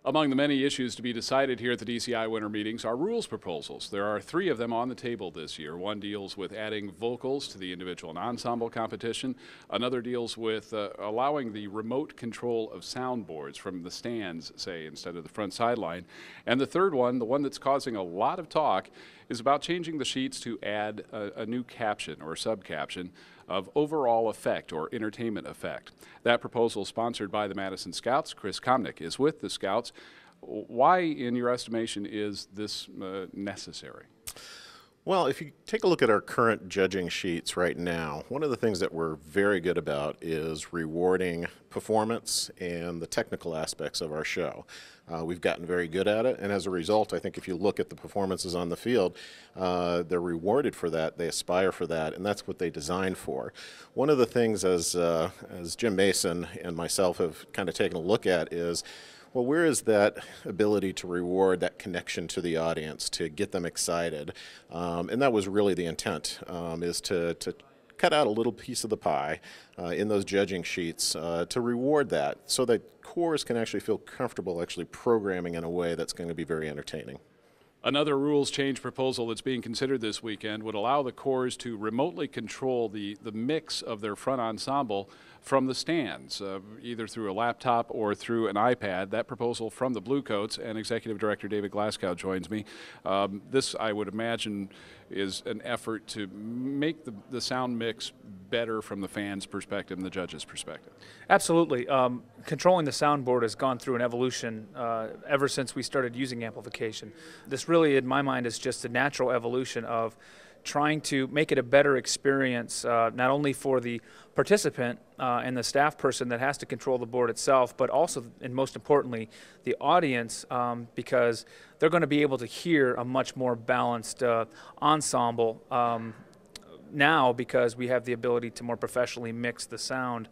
Among the many issues to be decided here at the DCI winter meetings are rules proposals. There are 3 of them on the table this year. One deals with adding vocals to the individual and ensemble competition. Another deals with allowing the remote control of soundboards from the stands, say, instead of the front sideline. And the third one, the one that's causing a lot of talk, is about changing the sheets to add a new caption or subcaption of overall effect or entertainment effect. That proposal, sponsored by the Madison Scouts. Chris Komnick is with the Scouts. Why, in your estimation, is this necessary? Well, if you take a look at our current judging sheets right now, one of the things that we're very good about is rewarding performance and the technical aspects of our show. We've gotten very good at it, and as a result, I think if you look at the performances on the field, they're rewarded for that, they aspire for that, and that's what they designed for. One of the things as Jim Mason and myself have kind of taken a look at is, well, where is that ability to reward that connection to the audience, to get them excited? And that was really the intent, is to cut out a little piece of the pie in those judging sheets to reward that so that corps can actually feel comfortable actually programming in a way that's going to be very entertaining. Another rules change proposal that's being considered this weekend would allow the corps to remotely control the mix of their front ensemble from the stands, either through a laptop or through an iPad. That proposal from the Bluecoats, and Executive Director David Glasgow joins me. This, I would imagine, is an effort to make the sound mix better from the fans' perspective and the judges' perspective. Absolutely. Controlling the soundboard has gone through an evolution ever since we started using amplification. This really, in my mind, is just a natural evolution of trying to make it a better experience, not only for the participant and the staff person that has to control the board itself, but also, and most importantly, the audience, because they're going to be able to hear a much more balanced ensemble now, because we have the ability to more professionally mix the sound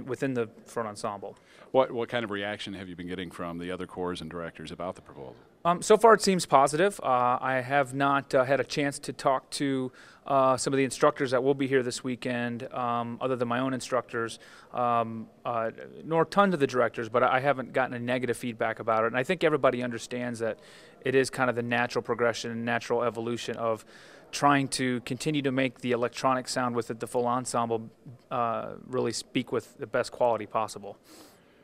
within the front ensemble. What kind of reaction have you been getting from the other corps and directors about the proposal? So far it seems positive. I have not had a chance to talk to some of the instructors that will be here this weekend, other than my own instructors, nor tons of the directors, but I haven't gotten a negative feedback about it. And I think everybody understands that it is kind of the natural progression and natural evolution of trying to continue to make the electronic sound with it, the full ensemble, really speak with the best quality possible.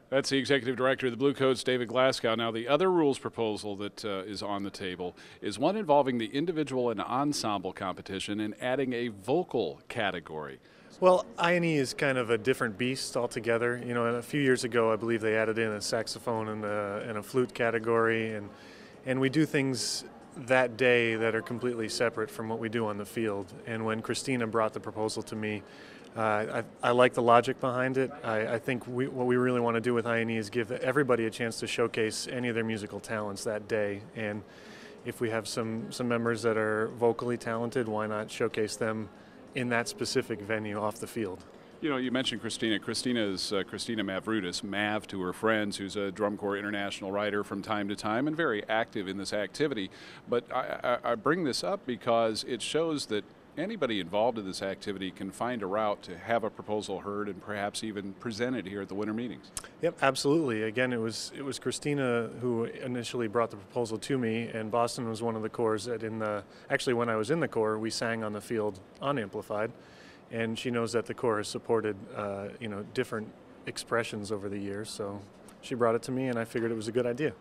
That's the Executive Director of the Bluecoats, David Glasgow. Now, the other rules proposal that is on the table is one involving the individual and ensemble competition and adding a vocal category. Well, I&E is kind of a different beast altogether. You know, a few years ago, I believe they added in a saxophone and a flute category, and we do things that day that are completely separate from what we do on the field. And when Christina brought the proposal to me, I like the logic behind it. I think what we really want to do with I&E is give everybody a chance to showcase any of their musical talents that day. And if we have some members that are vocally talented, why not showcase them in that specific venue off the field? You know, you mentioned Christina. Christina is Christina Mavridis, Mav to her friends, who's a drum corps international writer from time to time and very active in this activity. But I bring this up because it shows that anybody involved in this activity can find a route to have a proposal heard and perhaps even presented here at the winter meetings. Yep, absolutely. Again, it was Christina who initially brought the proposal to me, and Boston was one of the corps that actually when I was in the corps, we sang on the field unamplified, and she knows that the corps has supported different expressions over the years, so she brought it to me and I figured it was a good idea.